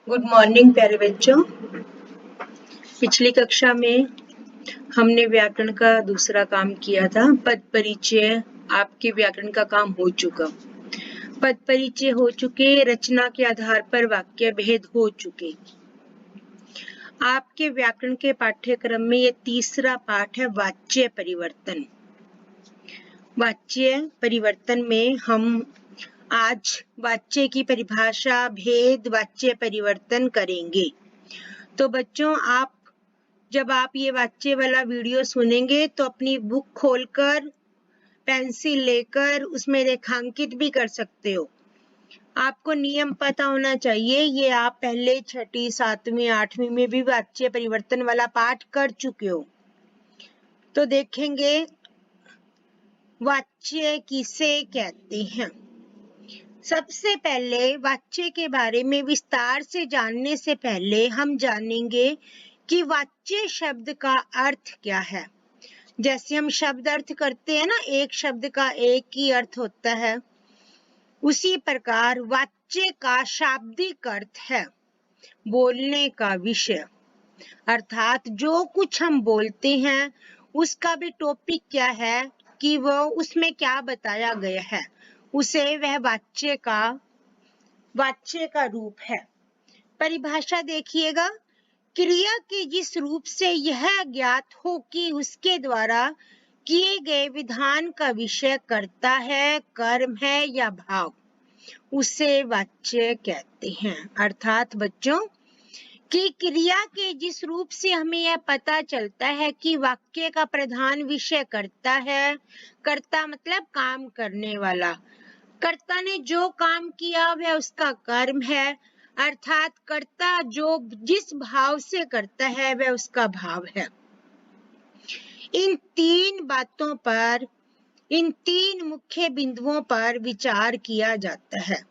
Good morning प्यारे बच्चों। पिछली कक्षा में हमने व्याकरण का दूसरा काम किया था। पद परिचय। आपके व्याकरण का काम हो चुका, पद परिचय हो चुके, रचना के आधार पर वाक्य भेद हो चुके। आपके व्याकरण के पाठ्यक्रम में ये तीसरा पाठ है, वाच्य परिवर्तन। वाच्य परिवर्तन में हम आज वाच्य की परिभाषा, भेद, वाच्य परिवर्तन करेंगे। तो बच्चों, जब आप ये वाच्य वाला वीडियो सुनेंगे तो अपनी बुक खोलकर पेंसिल लेकर उसमें रेखांकित भी कर सकते हो। आपको नियम पता होना चाहिए। ये आप पहले 6ठी, 7वीं, 8वीं में भी वाच्य परिवर्तन वाला पाठ कर चुके हो। तो देखेंगे वाच्य किसे कहते हैं। सबसे पहले वाच्य के बारे में विस्तार से जानने से पहले हम जानेंगे कि वाच्य शब्द का अर्थ क्या है। जैसे हम शब्द अर्थ करते हैं ना, एक शब्द का एक ही अर्थ होता है, उसी प्रकार वाच्य का शाब्दिक अर्थ है बोलने का विषय। अर्थात जो कुछ हम बोलते हैं उसका भी टॉपिक क्या है कि वो उसमें क्या बताया गया है, उसे वह वाच्य का रूप है। परिभाषा देखिएगा, क्रिया के जिस रूप से यह ज्ञात हो कि उसके द्वारा किए गए विधान का विषय कर्ता है, कर्म है या भाव, उसे वाच्य कहते हैं। अर्थात बच्चों, कि क्रिया के जिस रूप से हमें यह पता चलता है कि वाक्य का प्रधान विषय कर्ता है। कर्ता मतलब काम करने वाला। कर्ता ने जो काम किया वह उसका कर्म है, अर्थात कर्ता जो जिस भाव से करता है वह उसका भाव है। इन तीन मुख्य बिंदुओं पर विचार किया जाता है।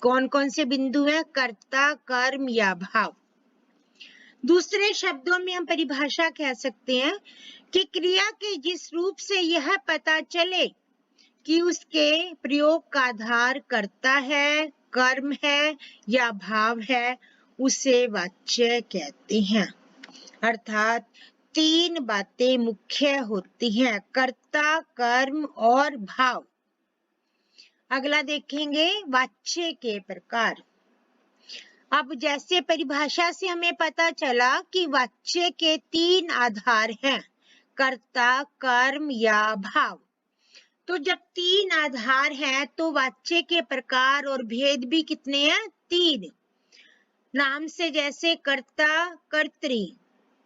कौन कौन से बिंदु हैं? कर्ता, कर्म या भाव। दूसरे शब्दों में हम परिभाषा कह सकते हैं कि क्रिया के जिस रूप से यह पता चले कि उसके प्रयोग का आधार कर्ता है, कर्म है या भाव है, उसे वाच्य कहते हैं। अर्थात 3 बातें मुख्य होती हैं, कर्ता, कर्म और भाव। अगला देखेंगे वाच्य के प्रकार। अब जैसे परिभाषा से हमें पता चला कि वाच्य के 3 आधार हैं, कर्ता, कर्म या भाव। तो जब 3 आधार हैं तो वाच्य के प्रकार और भेद भी कितने हैं? 3। नाम से जैसे कर्ता, कर्तृ,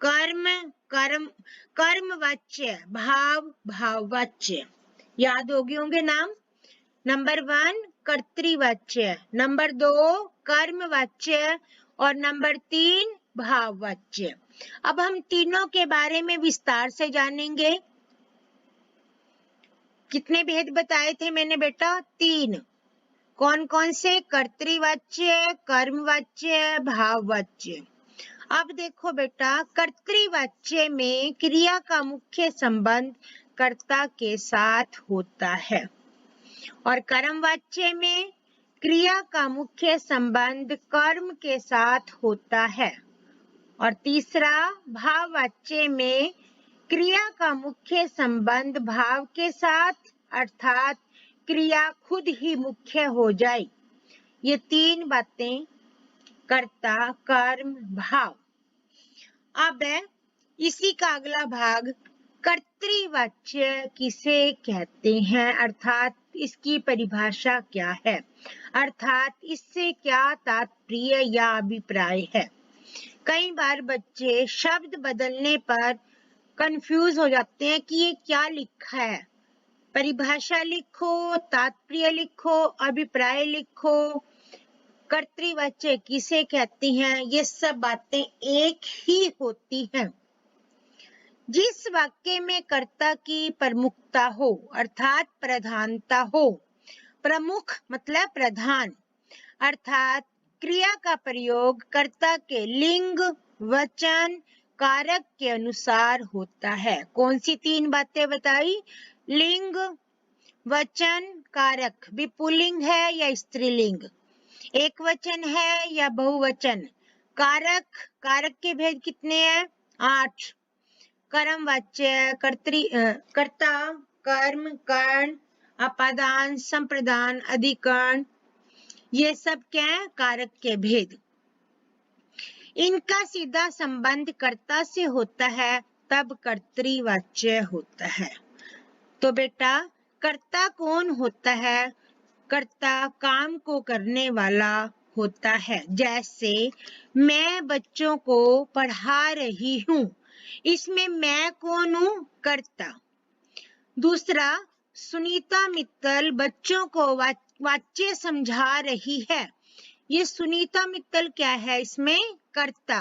कर्म, कर्म वाच्य, भाव, भाववाच्य। याद हो गए होंगे नाम। नंबर 1 कर्तृवाच्य, नंबर 2 कर्मवाच्य और नंबर 3 भाववाच्य। अब हम तीनों के बारे में विस्तार से जानेंगे। कितने भेद बताए थे मैंने बेटा? 3। कौन कौन से? कर्तृवाच्य, कर्मवाच्य, भाववाच्य। अब देखो बेटा, कर्तृवाच्य में क्रिया का मुख्य संबंध कर्ता के साथ होता है और कर्मवाच्य में क्रिया का मुख्य संबंध कर्म के साथ होता है। और तीसरा, भाववाच्य में क्रिया का मुख्य संबंध भाव के साथ, अर्थात क्रिया खुद ही मुख्य हो जाए। ये 3 बातें, कर्ता, कर्म, भाव। अब इसी का अगला भाग, कर्तृवाच्य किसे कहते हैं, अर्थात इसकी परिभाषा क्या है, अर्थात इससे क्या तात्पर्य या अभिप्राय है। कई बार बच्चे शब्द बदलने पर कंफ्यूज हो जाते हैं कि ये क्या लिखा है। परिभाषा लिखो, तात्पर्य लिखो, अभिप्राय लिखो, कर्तृवाच्य किसे कहते हैं, ये सब बातें एक ही होती हैं। जिस वाक्य में कर्ता की प्रमुखता हो, अर्थात प्रधानता हो, प्रमुख मतलब प्रधान, अर्थात क्रिया का प्रयोग कर्ता के लिंग, वचन, कारक के अनुसार होता है। कौन सी 3 बातें बताई? लिंग, वचन, कारक। भी पुल्लिंग है या स्त्रीलिंग, एक वचन है या बहुवचन, कारक, कारक के भेद कितने हैं? 8। कर्मवाच्य, कर्ता, कर्म, कर्ण, अपादान, संप्रदान, अधिकरण, ये सब क्या है? कारक के भेद। इनका सीधा संबंध कर्ता से होता है, तब कर्तृवाच्य होता है। तो बेटा कर्ता कौन होता है? कर्ता काम को करने वाला होता है। जैसे मैं बच्चों को पढ़ा रही हूँ, इसमें मैं कौन हूँ? कर्ता। दूसरा, सुनीता मित्तल बच्चों को वाच्य समझा रही है, ये सुनीता मित्तल क्या है? इसमें कर्ता।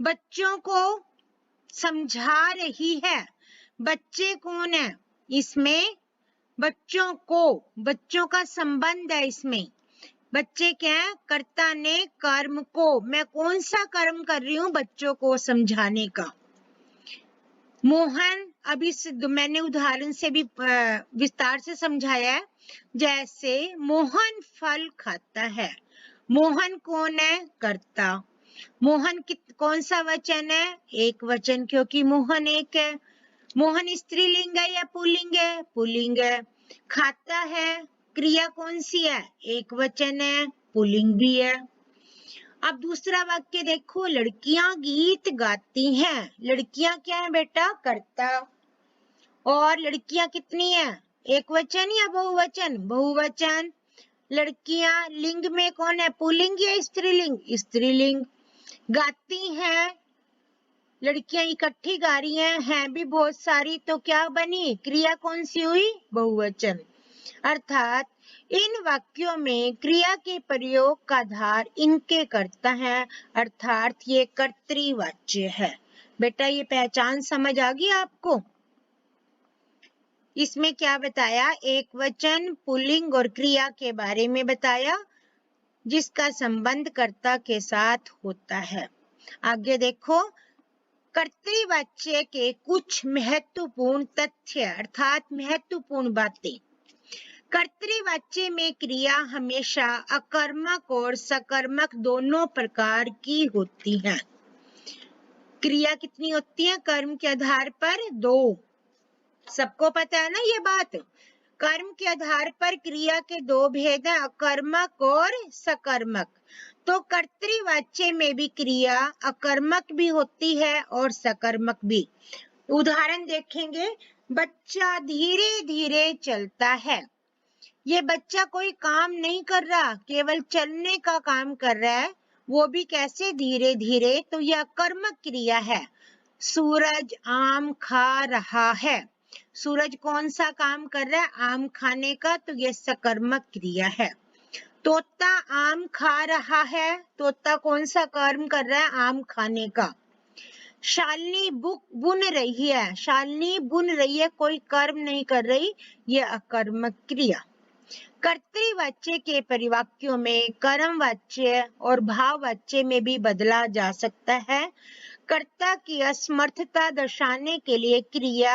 बच्चों को समझा रही है, बच्चे कौन है? इसमें बच्चों को, बच्चों का संबंध है इसमें। बच्चे क्या है? कर्ता ने कर्म को, मैं कौन सा कर्म कर रही हूँ? बच्चों को समझाने का। मोहन, अभी मैंने उदाहरण से भी विस्तार से समझाया है। जैसे मोहन फल खाता है, मोहन कौन है? कर्ता। मोहन कौन सा वचन है? एक वचन, क्योंकि मोहन एक है। मोहन स्त्रीलिंग है या पुल्लिंग है? पुल्लिंग है। खाता है, क्रिया कौन सी है? एक वचन है, पुल्लिंग भी है। अब दूसरा वाक्य देखो, लड़कियां गीत गाती हैं, लड़कियां क्या है बेटा? कर्ता। और लड़कियां कितनी है? एक वचन या बहुवचन? बहुवचन। लड़कियां लिंग में कौन है? पुल्लिंग या स्त्रीलिंग? स्त्रीलिंग। गाती हैं, लड़कियां इकट्ठी गा रही हैं भी बहुत सारी, तो क्या बनी? क्रिया कौन सी हुई? बहुवचन। अर्थात इन वाक्यों में क्रिया के प्रयोग का आधार इनके करता है, अर्थात ये कर्तृवाच्य है। बेटा ये पहचान समझ आ गई आपको? इसमें क्या बताया? एक वचन, पुल्लिंग और क्रिया के बारे में बताया, जिसका संबंध कर्ता के साथ होता है। आगे देखो, कर्तृवाच्य के कुछ महत्वपूर्ण तथ्य अर्थात महत्वपूर्ण बातें। कर्तृवाच्य में क्रिया हमेशा अकर्मक और सकर्मक दोनों प्रकार की होती है। क्रिया कितनी होती है कर्म के आधार पर? 2। सबको पता है ना ये बात? कर्म के आधार पर क्रिया के 2 भेद हैं, अकर्मक और सकर्मक। तो कर्तृवाच्य में भी क्रिया अकर्मक भी होती है और सकर्मक भी। उदाहरण देखेंगे, बच्चा धीरे धीरे चलता है। ये बच्चा कोई काम नहीं कर रहा, केवल चलने का काम कर रहा है, वो भी कैसे? धीरे धीरे। तो यह अकर्मक क्रिया है। सूरज आम खा रहा है, सूरज कौन सा काम कर रहा है? आम खाने का, तो यह सकर्मक क्रिया है। तोता आम खा रहा है, तोता कौन सा कर्म कर रहा है? आम खाने का। शालिनी बुन रही है, शालिनी बुन रही है, कोई कर्म नहीं कर रही, यह अकर्मक क्रिया। कर्तृवाच्य के परिवाक्यों में कर्मवाच्य और भाववाच्य में भी बदला जा सकता है। कर्ता की असमर्थता दर्शाने के लिए क्रिया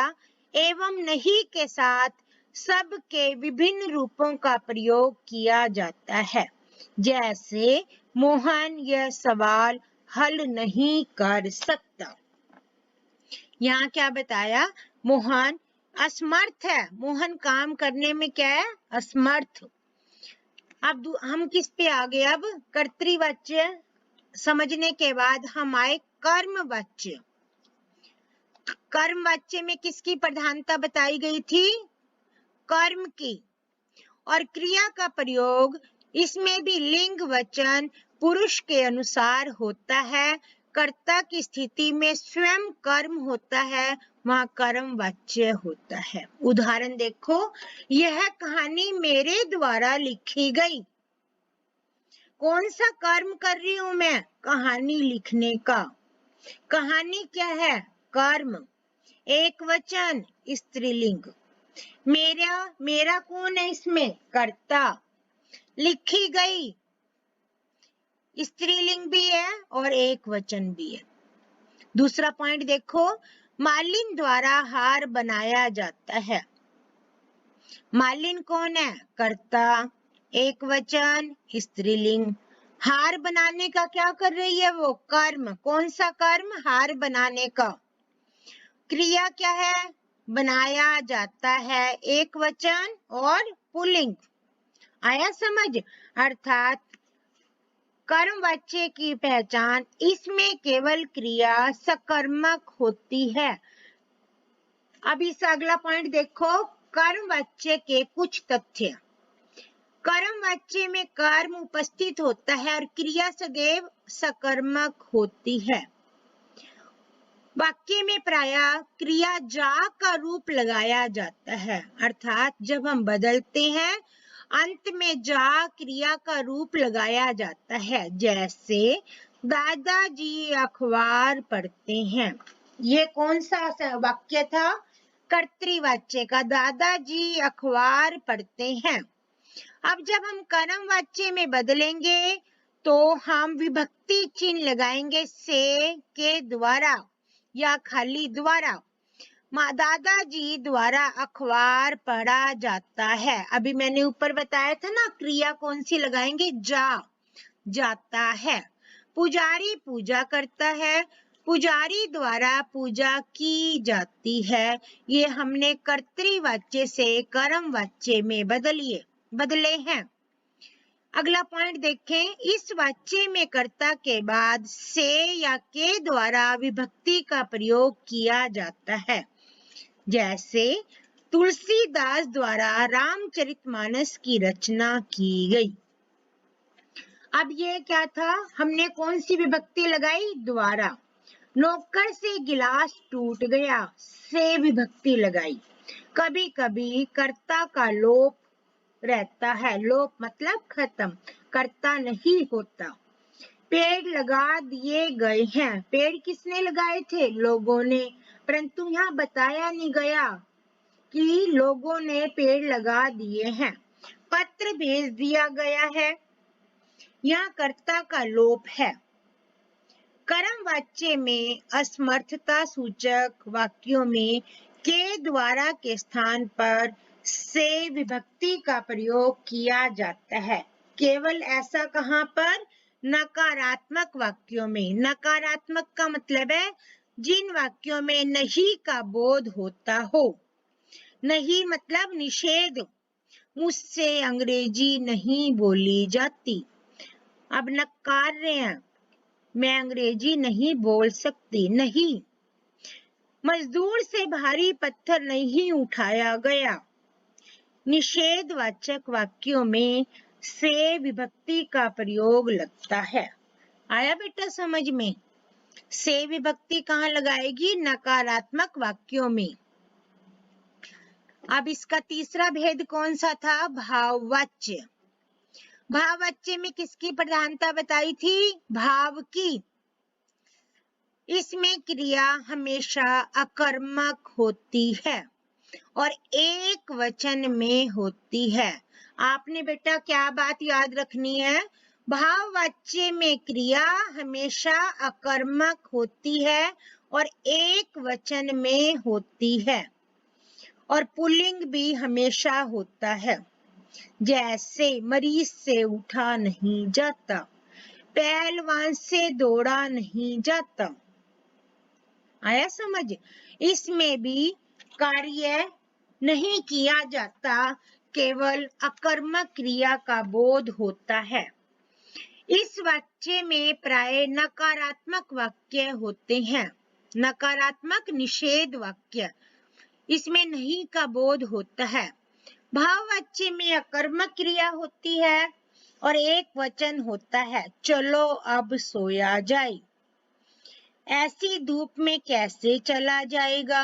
एवं नहीं के साथ सब के विभिन्न रूपों का प्रयोग किया जाता है। जैसे मोहन यह सवाल हल नहीं कर सकता। यहाँ क्या बताया? मोहन असमर्थ है, मोहन काम करने में क्या है? असमर्थ। अब हम किस पे आ गए? अब कर्तृवाच्य समझने के बाद हम आए कर्मवाच्य। कर्मवाच्य में किसकी प्रधानता बताई गई थी? कर्म की। और क्रिया का प्रयोग इसमें भी लिंग वचन पुरुष के अनुसार होता है। कर्ता की स्थिति में स्वयं कर्म होता है, वहां कर्मवाच्य होता है। उदाहरण देखो, यह कहानी मेरे द्वारा लिखी गई। कौन सा कर्म कर रही हूं मैं? कहानी लिखने का। कहानी क्या है? कर्म। एक वचन, स्त्रीलिंग। मेरा कौन है इसमें? कर्ता। लिखी गई, स्त्रीलिंग भी है और एक वचन भी है। दूसरा पॉइंट देखो, मालिन द्वारा हार बनाया जाता है। मालिन कौन है? कर्ता। एक वचन, स्त्रीलिंग। हार बनाने का क्या कर रही है वो? कर्म। कौन सा कर्म? हार बनाने का। क्रिया क्या है? बनाया जाता है, एक वचन और पुल्लिंग। आया समझ? अर्थात कर्मवाच्य की पहचान, इसमें केवल क्रिया सकर्मक होती है। अब इस अगला पॉइंट देखो, कर्मवाच्य के कुछ तथ्य। कर्मवाच्य में कर्म उपस्थित होता है और क्रिया सदैव सकर्मक होती है। वाक्य में प्रायः क्रिया जा का रूप लगाया जाता है, अर्थात जब हम बदलते हैं अंत में जा क्रिया का रूप लगाया जाता है। जैसे दादाजी अखबार पढ़ते हैं। ये कौन सा वाक्य था? कर्तृवाच्य का। दादाजी अखबार पढ़ते हैं। अब जब हम कर्मवाच्य में बदलेंगे तो हम विभक्ति चिन्ह लगाएंगे से, के द्वारा या खाली द्वारा। दादाजी द्वारा अखबार पढ़ा जाता है। अभी मैंने ऊपर बताया था ना, क्रिया कौन सी लगाएंगे? जा, जाता है। पुजारी पूजा करता है, पुजारी द्वारा पूजा की जाती है। ये हमने कर्तृवाच्य से कर्मवाच्य में बदले हैं। अगला पॉइंट देखें, इस वाक्य में कर्ता के बाद से या के द्वारा विभक्ति का प्रयोग किया जाता है। जैसे तुलसीदास द्वारा रामचरितमानस की रचना की गई। अब ये क्या था? हमने कौन सी विभक्ति लगाई? द्वारा। नौकर से गिलास टूट गया, से विभक्ति लगाई। कभी कभी कर्ता का लोप रहता है, लोप मतलब खत्म, कर्ता नहीं होता। पेड़ लगा दिए गए हैं, पेड़ किसने लगाए थे? लोगों ने, परंतु यहाँ बताया नहीं गया कि लोगों ने पेड़ लगा दिए हैं। पत्र भेज दिया गया है, यहाँ कर्ता का लोप है। कर्मवाच्य में असमर्थता सूचक वाक्यों में के द्वारा के स्थान पर से विभक्ति का प्रयोग किया जाता है। केवल ऐसा कहाँ पर? नकारात्मक वाक्यों में। नकारात्मक का मतलब है जिन वाक्यों में नहीं का बोध होता हो। नहीं मतलब निषेध, मुझसे अंग्रेजी नहीं बोली जाती। अब नकार रहे हैं, मैं अंग्रेजी नहीं बोल सकती। नहीं। मजदूर से भारी पत्थर नहीं उठाया गया। निषेधवाचक वाक्यों में से विभक्ति का प्रयोग लगता है। आया बेटा समझ में? से विभक्ति कहाँ लगाएगी? नकारात्मक वाक्यों में। अब इसका तीसरा भेद कौन सा था? भाववाच्य। भाववाच्य में किसकी प्रधानता बताई थी? भाव की। इसमें क्रिया हमेशा अकर्मक होती है और एक वचन में होती है। आपने बेटा क्या बात याद रखनी है? भाववाच्य में क्रिया हमेशा अकर्मक होती है और एक वचन में होती है और पुल्लिंग भी हमेशा होता है। जैसे मरीज से उठा नहीं जाता, पहलवान से दौड़ा नहीं जाता। आया समझ? इसमें भी कार्य नहीं किया जाता, केवल अकर्मक क्रिया का बोध होता है। इस वाक्य में प्राय नकारात्मक वाक्य होते हैं। नकारात्मक निषेध वाक्य, इसमें नहीं का बोध होता है। भाववाच्य में अकर्मक क्रिया होती है और एक वचन होता है, चलो अब सोया जाए। ऐसी धूप में कैसे चला जाएगा?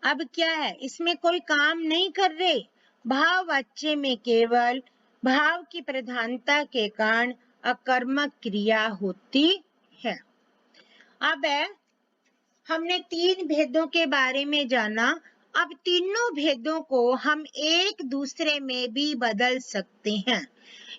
अब क्या है? इसमें कोई काम नहीं कर रहे। भाववाच्य में केवल भाव की प्रधानता के कारण अकर्मक क्रिया होती है। अब हमने 3 भेदों के बारे में जाना। अब तीनों भेदों को हम एक दूसरे में भी बदल सकते हैं।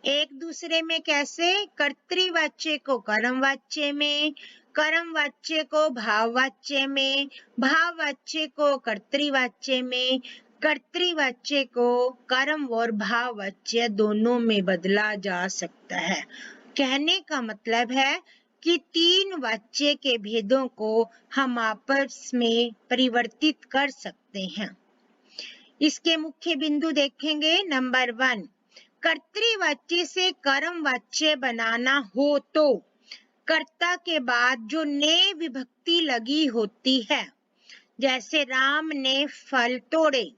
एक दूसरे में कैसे? कर्तृवाच्य को कर्मवाच्य में, कर्मवाच्य को भाववाच्य में, भाववाच्य को कर्तृवाच्य में, कर्तृवाच्य को कर्म और भाववाच्य दोनों में बदला जा सकता है। कहने का मतलब है कि तीन वाच्य के भेदों को हम आपस में परिवर्तित कर सकते हैं। इसके मुख्य बिंदु देखेंगे। नंबर 1, कर्तृवाच्य से कर्मवाच्य बनाना हो तो कर्ता के बाद जो ने विभक्ति लगी होती है, जैसे राम ने फल तोड़े,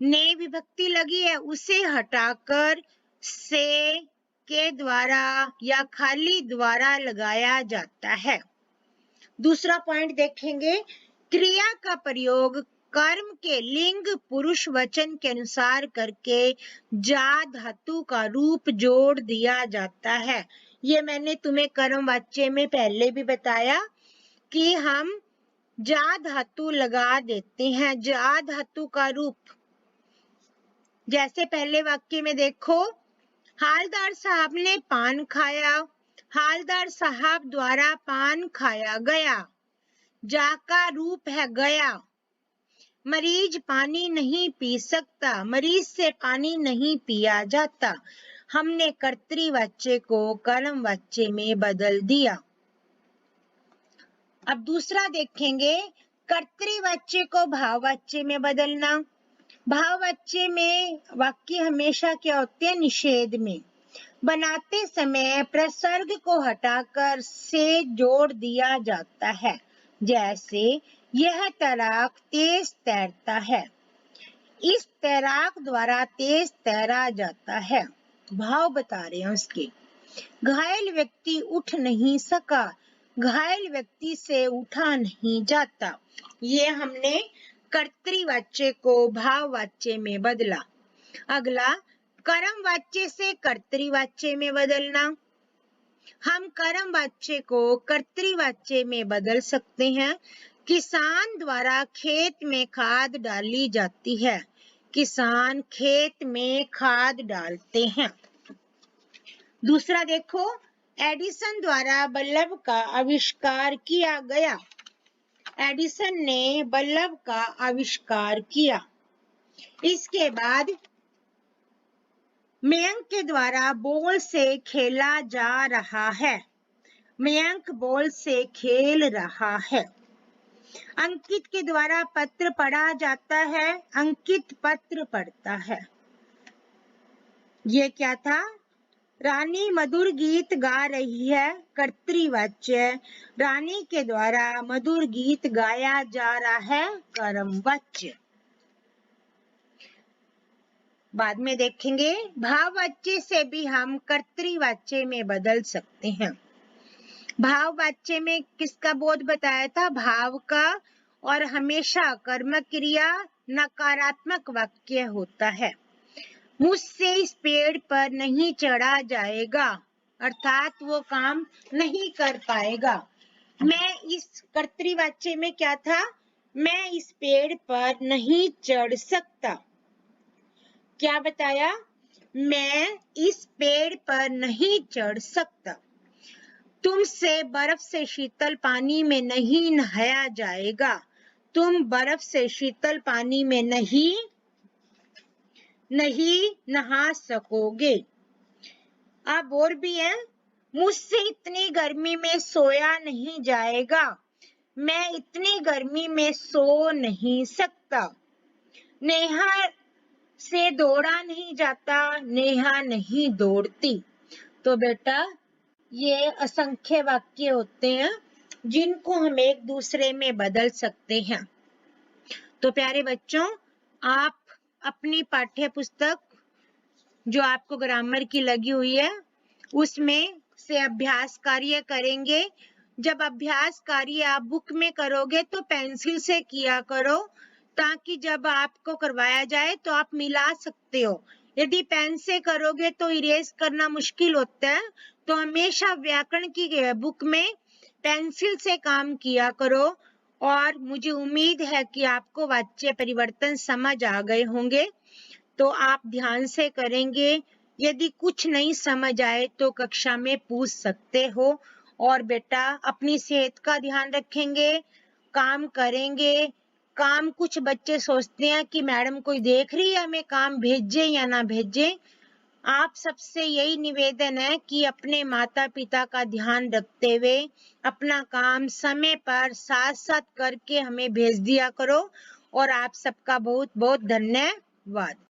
ने विभक्ति लगी है, उसे हटाकर से, के द्वारा या खाली द्वारा लगाया जाता है। दूसरा पॉइंट देखेंगे। क्रिया का प्रयोग कर्म के लिंग पुरुष वचन के अनुसार करके जा धातु का रूप जोड़ दिया जाता है। ये मैंने तुम्हें कर्म वाच्य में पहले भी बताया कि हम जा धातु लगा देते हैं। जा धातु का रूप, जैसे पहले वाक्य में देखो, हालदार साहब ने पान खाया, हालदार साहब द्वारा पान खाया गया। जा का रूप है गया। मरीज पानी नहीं पी सकता, मरीज से पानी नहीं पिया जाता। हमने कर्तृवाच्य को कर्मवाच्य में बदल दिया। अब दूसरा देखेंगे, कर्तृवाच्य को भाववाच्य में बदलना। भाववाच्य में वाक्य हमेशा क्या होते हैं? निषेध में। बनाते समय प्रसर्ग को हटाकर से जोड़ दिया जाता है। जैसे यह तैराक तेज तैरता है, इस तैराक द्वारा तेज तैरा जाता है। भाव बता रहे हैं उसके। घायल व्यक्ति उठ नहीं सका, घायल व्यक्ति से उठा नहीं जाता। ये हमने कर्तृवाच्य को भाववाच्य में बदला। अगला, कर्मवाच्य से कर्तृवाच्य में बदलना। हम कर्मवाच्य को कर्तृवाच्य में बदल सकते हैं। किसान द्वारा खेत में खाद डाली जाती है, किसान खेत में खाद डालते हैं। दूसरा देखो, एडिसन द्वारा बल्ब का आविष्कार किया गया। एडिसन ने बल्ब का आविष्कार किया। इसके बाद मयंक के द्वारा बॉल से खेला जा रहा है, मयंक बॉल से खेल रहा है। अंकित के द्वारा पत्र पढ़ा जाता है, अंकित पत्र पढ़ता है। ये क्या था? रानी मधुर गीत गा रही है, कर्तृवाच्य। रानी के द्वारा मधुर गीत गाया जा रहा है, कर्मवाच्य। बाद में देखेंगे, भाववाच्य से भी हम कर्तृवाच्य में बदल सकते हैं। भाववाच्य में किसका बोध बताया था? भाव का। और हमेशा कर्म क्रिया नकारात्मक वाक्य होता है। मुझसे इस पेड़ पर नहीं चढ़ा जाएगा, अर्थात वो काम नहीं कर पाएगा। मैं इस कर्तृवाच्य में क्या था? मैं इस पेड़ पर नहीं चढ़ सकता। क्या बताया? मैं इस पेड़ पर नहीं चढ़ सकता। तुमसे बर्फ से शीतल पानी में नहीं नहाया जाएगा, तुम बर्फ से शीतल पानी में नहीं नहा सकोगे। अब और भी है, मुझसे इतनी गर्मी में सोया नहीं जाएगा, मैं इतनी गर्मी में सो नहीं सकता। नेहा से दौड़ा नहीं जाता, नेहा नहीं दौड़ती। तो बेटा, ये असंख्य वाक्य होते हैं जिनको हम एक दूसरे में बदल सकते हैं। तो प्यारे बच्चों, आप अपनी पाठ्य पुस्तक जो आपको ग्रामर की लगी हुई है उसमें से अभ्यास कार्य करेंगे। जब अभ्यास कार्य आप बुक में करोगे तो पेंसिल से किया करो, ताकि जब आपको करवाया जाए तो आप मिला सकते हो। यदि पेन से करोगे तो इरेज करना मुश्किल होता है। तो हमेशा व्याकरण की बुक में पेंसिल से काम किया करो। और मुझे उम्मीद है कि आपको वाच्य परिवर्तन समझ आ गए होंगे, तो आप ध्यान से करेंगे। यदि कुछ नहीं समझ आए तो कक्षा में पूछ सकते हो। और बेटा, अपनी सेहत का ध्यान रखेंगे, काम करेंगे, काम कुछ बच्चे सोचते हैं कि मैडम कोई देख रही है, हमें काम भेजे या ना भेजे। आप सबसे यही निवेदन है कि अपने माता पिता का ध्यान रखते हुए अपना काम समय पर साथ साथ करके हमें भेज दिया करो। और आप सबका बहुत बहुत धन्यवाद।